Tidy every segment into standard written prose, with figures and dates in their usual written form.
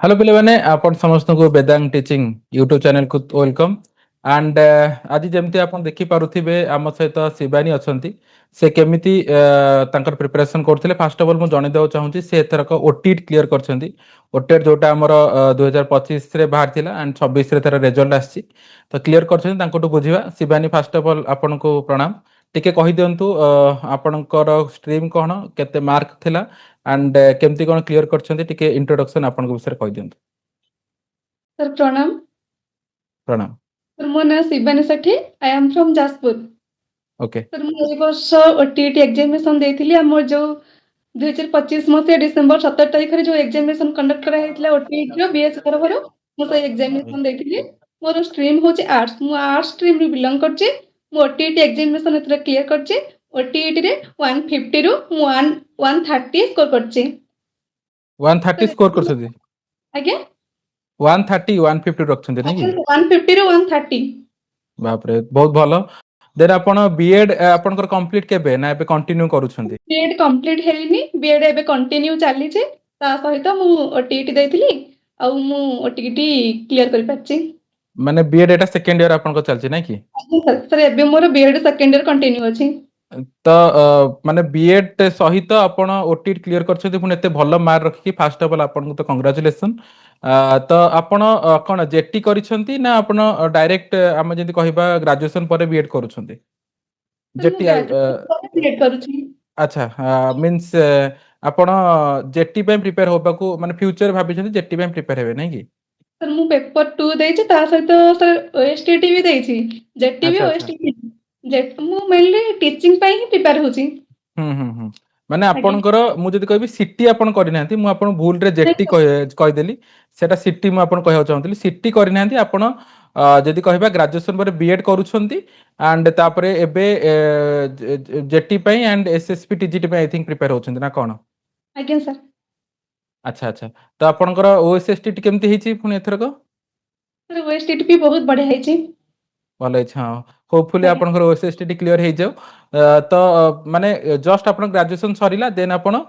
Hello पिलाने आपण समस्त को वेदांग टीचिंग यूट्यूब चैनल को वेलकम एंड आज जमती आपण देखि पारुथिबे आम सहित शिवानी अछंती से केमिति तांकर प्रिपरेशन करथिले। फर्स्ट ऑफ ऑल मु जणे देउ चाहूची से एथरक ओटीट क्लियर करछंती। ओटीट जोटा हमर 2025 रे बाहर थिला एंड 26 रे तार रिजल्ट आछि तो क्लियर करछंती। तांकोटू बुझिबा। शिवानी फर्स्ट ऑफ ऑल आपण को प्रणाम। टिके कहि दियंतु आपणकर स्ट्रीम कोन केते मार्क थिला एंड केमती कोन क्लियर करछंती टिके इंट्रोडक्शन आपण को विषय कहि दियंतु। सर प्रणाम। प्रणाम। सर मो ना Shivani Sethi. I am from Jajpur. Okay sir मु ए वर्ष ओटीटी एग्जामिनेशन देथिली। हमर जो 2025 मसिया डिसेंबर 17 तारिख रे जो एग्जामिनेशन कंडक्ट करा हेतला ओटीटी रो बीएस तरफरो मु से एग्जामिनेशन देथिली। मोर स्ट्रीम होची आर्ट्स। मु आर्ट्स स्ट्रीम रे बिलोंग करची। मु ओटीटी एग्जामिनेशन एतरे क्लियर करची। ओटीटी रे 150 रो मु 130 स्कोर करची। 130 स्कोर करछंती। आगे 130 150 रखछंती नै कि 150 रो 130। बाप रे बहुत भलो। देन आपण बीएड आपनकर कंप्लीट केबे ना एबे कंटिन्यू करूछंती। बीएड कंप्लीट हेइनी। बीएड एबे कंटिन्यू चाली छे। ता सहित मु ओटीटी देथिली आ मु ओटीटी क्लियर करि पाछि। माने बीएड एटा सेकंड ईयर आपन को चलछि नै कि सर एबे मोर बीएड सेकंड ईयर कंटिन्यू अछि। तो माने बीएड सहित आपण ओटीटी क्लियर करछंती पुन एते भलो मार्क रखि फर्स्ट ऑफ ऑल आपन को तो कांग्रेचुलेशन। तो आपण कोन जेटी करिसंती ना आपण डायरेक्ट हम जंती कहिबा ग्रेजुएशन पर बीएड करूछंती। जेटी बीएड करूछि। अच्छा मीन्स आपण जेटी पे प्रिपेयर होबा को माने फ्यूचर भाबिछंती जेटी पे प्रिपेयर हेबे नै कि सर मु पेपर 2 देछि ता सहित सर ओएसटीटी भी देछि। जेटी भी अच्छा अच्छा ओएसटीटी जेट मु मेनली टीचिंग पई ही प्रिपेयर होछि। माने आपनकर मु जदी कहबी सिटी आपन करिनांती मु आपन भूल रे जेटी कहि देली सेटा सिटी मु आपन कहया चाहतली सिटी करिनांती आपन जदी कहबा ग्रेजुएशन पर बीएड करूछंती एंड तापरे एबे जेटी पई एंड एसएसपी टीजीटी पई आई थिंक प्रिपेयर होछंती ना कोन। आज्ञा सर। अच्छा अच्छा तो आपनकर ओएसएसटी केमती हिची पुनी एथरको सर ओएसटीटी भी बहुत बढ़िया हिची। भले अच्छा होपफुली आपनकर ओएसएसटी क्लियर हे जाओ। तो माने जस्ट आपन ग्रेजुएशन सरिला देन आपन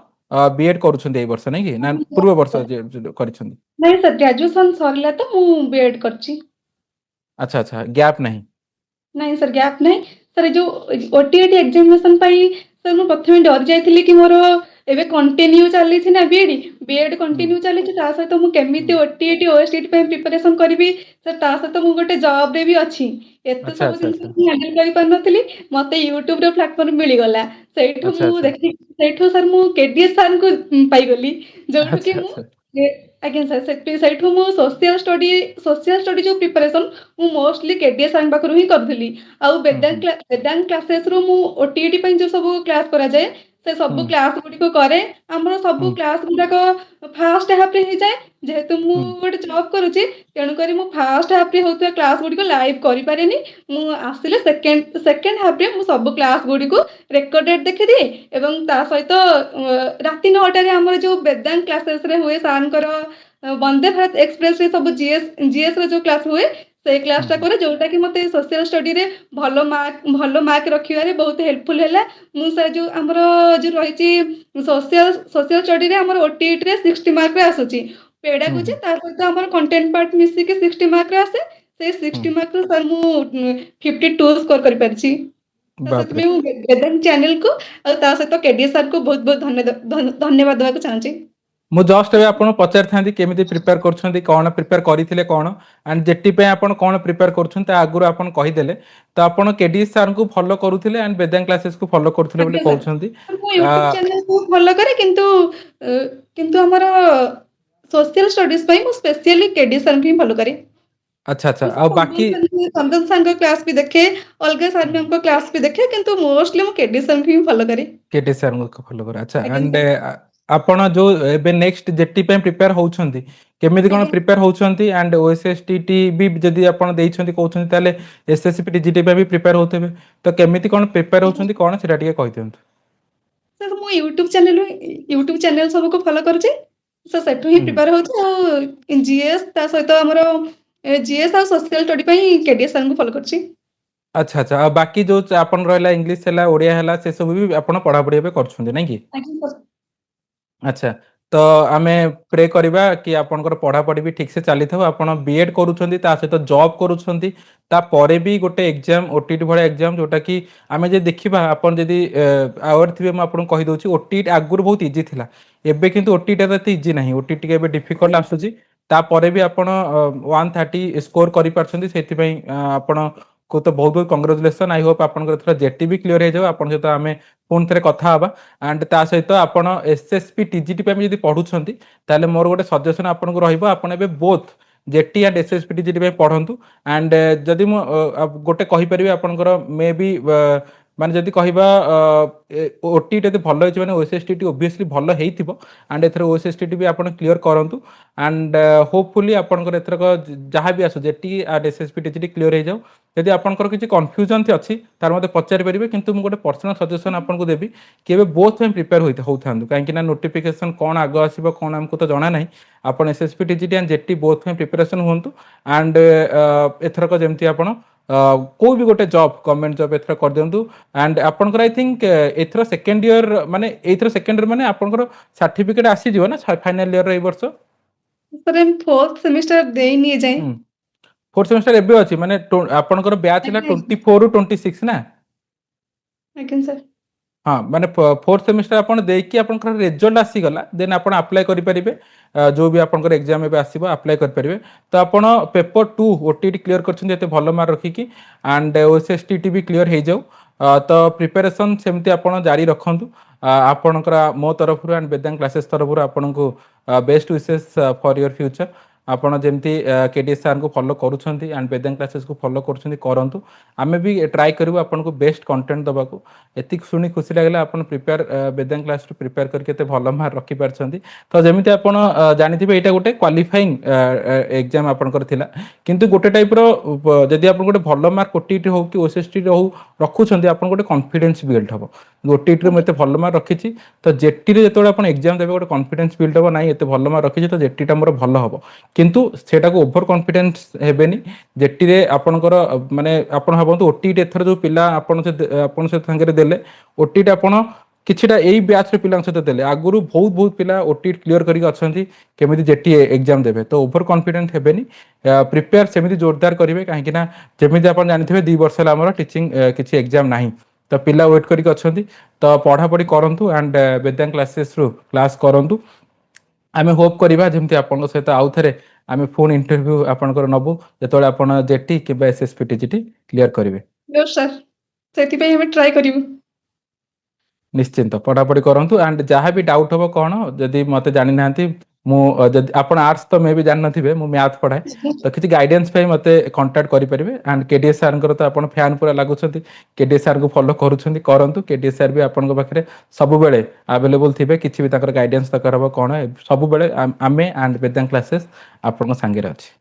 बीएड करूछंती ए वर्ष नै कि ना पूर्व वर्ष जे करिछंती। नहीं सर ग्रेजुएशन सरिला तो मु बीएड करछि। अच्छा अच्छा गैप नहीं। नहीं सर गैप नहीं। सर जो ओटीटी एग्जामिनेशन पाई सर मु प्रथमे डर जाइथिली कि मोर एबे कंटिन्यू चली थी ना बीएड कंटिन्यू चली थी ता सहित मु केमिति ओटीटी ओएसटीटी पे प्रिपरेशन करबी सर ता सहित मु गोटे जॉब रे भी अछि। एते अच्छा सब अच्छा दिन अच्छा हैंडल करि पार नथली। मते यूट्यूब रे प्लेटफॉर्म मिली गला। सेठु अच्छा मु अच्छा देखि सेठु सर मु केडीएस सर को पाई गली जोठु कि अच्छा मु अच्छा आज्ञा सर सेठु मु सोशल स्टडी जो प्रिपरेशन मु मोस्टली केडीएस सर पाखरु ही करथली। आ वेदांत क्लासेस रो मु ओटीटी पे जो सब क्लास करा जाए से सब क्लास गुडी को करे। हमर सब क्लास गुडा को फास्ट हाफ रे ही जाए जेहेतु मु गोटे जॉब करूची तेणु करी मु फास्ट हाफ रे होतवा क्लास गुडी को लाइव करि पारेनी। मु आसिले सेकंड हाफ रे मु सब क्लास गुडी को रेकॉर्डेड देखि दिए एवं ता सहित राति 9 रे हमर जो वेदांत क्लासेस रे हुए सानकर वंदे भारत एक्सप्रेस रे सब जीएस रे जो क्लास हुए से क्लास टा करे जोटा कि मते सोशल स्टडी रे भलो मार्क रखिवारे बहुत हेल्पफुल हैला। मु से जो हमर जो रहिची सोशल स्टडी रे हमर ओटीटी रे 60 मार्क रे आसुची। पेडागोजी ता सहित हमर कंटेंट पार्ट मिसी के 60 मार्क रे आसे से 60 मार्क रे सर मु 52 स्कोर कर परची। तो बाप सत रे में वेदांत चैनल को और ता सहित केडीएस सर को बहुत बहुत धन्यवाद देवा को चाहूची। मु जस्ट एबे आपन पचार थांती केमिति प्रिपेयर करछंती कोन प्रिपेयर करिथिले कोन एंड जेटी पे आपन कोन प्रिपेयर करछंती आगुर आपन कहि देले तो आपन केडी सर को फॉलो करूथिले एंड वेदांत क्लासेस को फॉलो करूथिले बोले कहउछंती। मु यूट्यूब चैनल को फॉलो करे किंतु हमर सोशल स्टडीज पई मु स्पेशली केडी सर भी फॉलो करे। अच्छा अच्छा आ बाकी संदन सर को क्लास भी देखे अलगा सर मैम को क्लास भी देखे किंतु मोस्टली मु केडी सर भी फॉलो करे। केडी सर को फॉलो करे। अच्छा एंड आपण जो एबे नेक्स्ट जेटी पे प्रिपेयर होउछंती केमिति कोन प्रिपेयर होउछंती एंड ओएसएसटीटी भी जदी आपण देइछंती कहउछंती ताले एसएससी टीजीटी पे भी प्रिपेयर होतबे तो केमिति कोन प्रिपेयर होउछंती कोन सेटा टिके कहि दियंतु। सर मु यूट्यूब चैनल सब को फॉलो करछि सर सेठु ही प्रिपेयर होछि। जीएस ता सहित हमर जीएस और सोशल स्टडी पई केडीएस सर को फॉलो करछि। अच्छा अच्छा आ बाकी जो आपण रहला इंग्लिश हैला ओडिया हैला से सब भी आपण पढा पढी बे करछुंती नै कि। अच्छा तो आमे प्रे करिबा कि आपनकर पढ़ापढ़ी भी ठीक से चली था आपण बीएड करूछंती ता सहित जॉब करूछंती ता परे भी गोटे एग्जाम ओटीटी भले एग्जाम जोटा कि आमे जे देखिबा आपण जदी आवर थिबे म आपण कहि दोछि ओटीटी आगुर बहुत इजी थिला एबे किंतु ओटीटी एते इजी नाही ओटीटी के एबे डिफिकल्ट आसुची ता परे भी आपण 130 स्कोर करि पारछंती सेति पई आपण को तो बहुत बहुत कांग्रेचुलेशन आई होप आपन थोड़ा जेटी भी क्लियर हो जाओ आपन सहित आमे पुन थरे कथा हबा एंड ता सहित आपन एसएसपी टीजीटी पे जदी पढुछंती ताले मोर गोटे सजेशन आपन को रहइबो आपन एबे both jetty and SSP TGT पे पढंतु एंड जदी मु गोटे कहि परिबे आपनकर मे बी माने जदी कहिबा ओटीटी ते भलो होइछ माने ओएसएसटीटी ऑब्वियसली भलो हेइथिबो एंड एथरे ओएसएसटीटी भी आपन क्लियर करंतु एंड होपफुली आपनकर एथरक जहां भी आसु JT and SSP TGT clear हे जाऊ यदि आपनकर किछि कंफ्यूजन थि अछि तार मते पचारि परिबे किंतु मु गोटे पर्सनल सजेशन आपन को देबी कि एबे बोथ में प्रिपेयर होथांदु काहे कि ना नोटिफिकेशन कोन आगो आसीबो कोन हमको तो जणा नाही आपन SSP TGT and jetty both में प्रिपरेशन होंतु एंड एथरक जेमति आपन कोई भी गोटे जॉब गवर्नमेंट जॉब एथर कर दियंतु एंड आपनकर I think either second year माने एथर सेकंड ईयर माने आपनकर सर्टिफिकेट आसी जिवो ना फाइनल ईयर रे वर्ष सर हम फोर्थ सेमेस्टर देई नि जाय फोर्थ सेमेस्टर एबे अछि माने आपनकर बैच ला 24 रु 26 ना लेकिन सर हाँ माने फोर्थ सेमेस्टर आपन देकी आपनकर रिजल्ट आसी गला देन आपन अप्लाई करि परिबे जो भी आपनकर एग्जाम एबे आसीबो अप्लाई करि परिबे तो आपन पेपर 2 ओटीटी क्लियर करछन एते भलो मार्क रखी की एंड ओएसएसटीटी भी क्लियर हे जाऊ तो प्रिपरेशन सेमती आपन जारी रखंतु आपनकर मो तरफ एंड वेदांत क्लासेस तरफ आपन को best wishes for your future आपण जेमती केडीएस सर को फॉलो करूछंती एंड वेदांत क्लासेस को फॉलो करूछंती करंतु आमे भी ट्राई करिवो आपन को बेस्ट कंटेंट दबा को एति सुनी खुशी लागला आपन prepare Vedant class to prepare करके एते भलो मार्क रखि पारछंती तो जेमती आपन जानिथिबे एटा गोटे क्वालिफाइंग एग्जाम आपन कर थिला किंतु गोटे टाइप रो जदी आपन गोटे भलो मार्क ओटीटी हो कि ओएसएसटी हो रखुछंती आपन गोटे कॉन्फिडेंस बिल्ड हबो ओटीटी रे मते भलो मार्क रखिछि तो जेटी रे जेतोळे आपन एग्जाम देबे गोटे कॉन्फिडेंस बिल्ड हबो नाही एते भलो मार्क रखिछि तो जेटी टा मोर भलो हबो किंतु सेटा को ओवर कॉन्फिडेंस हेबेनी जेटी रे आपनकर माने आपन हबंतु ओटीटी एथर जो पिला आपन से संगे देले ओटीटी आपन किछिटा एई बैच रे पिला सहित देले आगुरु बहुत बहुत पिला ओटीटी क्लियर करी अछंती केमिति जेटी एग्जाम देबे तो ओवर कॉन्फिडेंस हेबेनी प्रिपेयर सेमिति जोरदार करिवे काहे कि ना जेमिति आपन जानिथिबे 2 वर्ष ला हमर टीचिंग किछि एग्जाम नाही तो पिला वेट करी अछंती तो पढ़ा पढ़ी करंतु एंड वेदांत क्लासेस रो क्लास करंतु आमे होप करिबा जेमति आपन सहित आउ थरे आमे फोन इंटरव्यू आपनकर नबु जेतोळे आपन जेटी के एसएसपी टीजीटी क्लियर करिवे यस सर सेति पे हम ट्राई करिवु निश्चिंत पढ़ापढ़ी करंतु एंड जहाँ भी डाउट हम कौन जदि मत जानी ना जदि आपण आर्ट्स तो मे भी जान नथिबे मु मैथ पढ़ाए तो किछि गाइडेंस पे मते कांटेक्ट करि परिबे एंड केडीएस सर को तो आपण फैन पूरा लागुछंती केडीएस सर को फॉलो करूछंती करंतु केडीएस सर भी आपण को पाखरे सब बेले अवेलेबल थिबे किछि भी ताकर गाइडेंस तकर हबो कोन सब बेले आमे एंड वेदांत क्लासेस आपण को संगे अछि।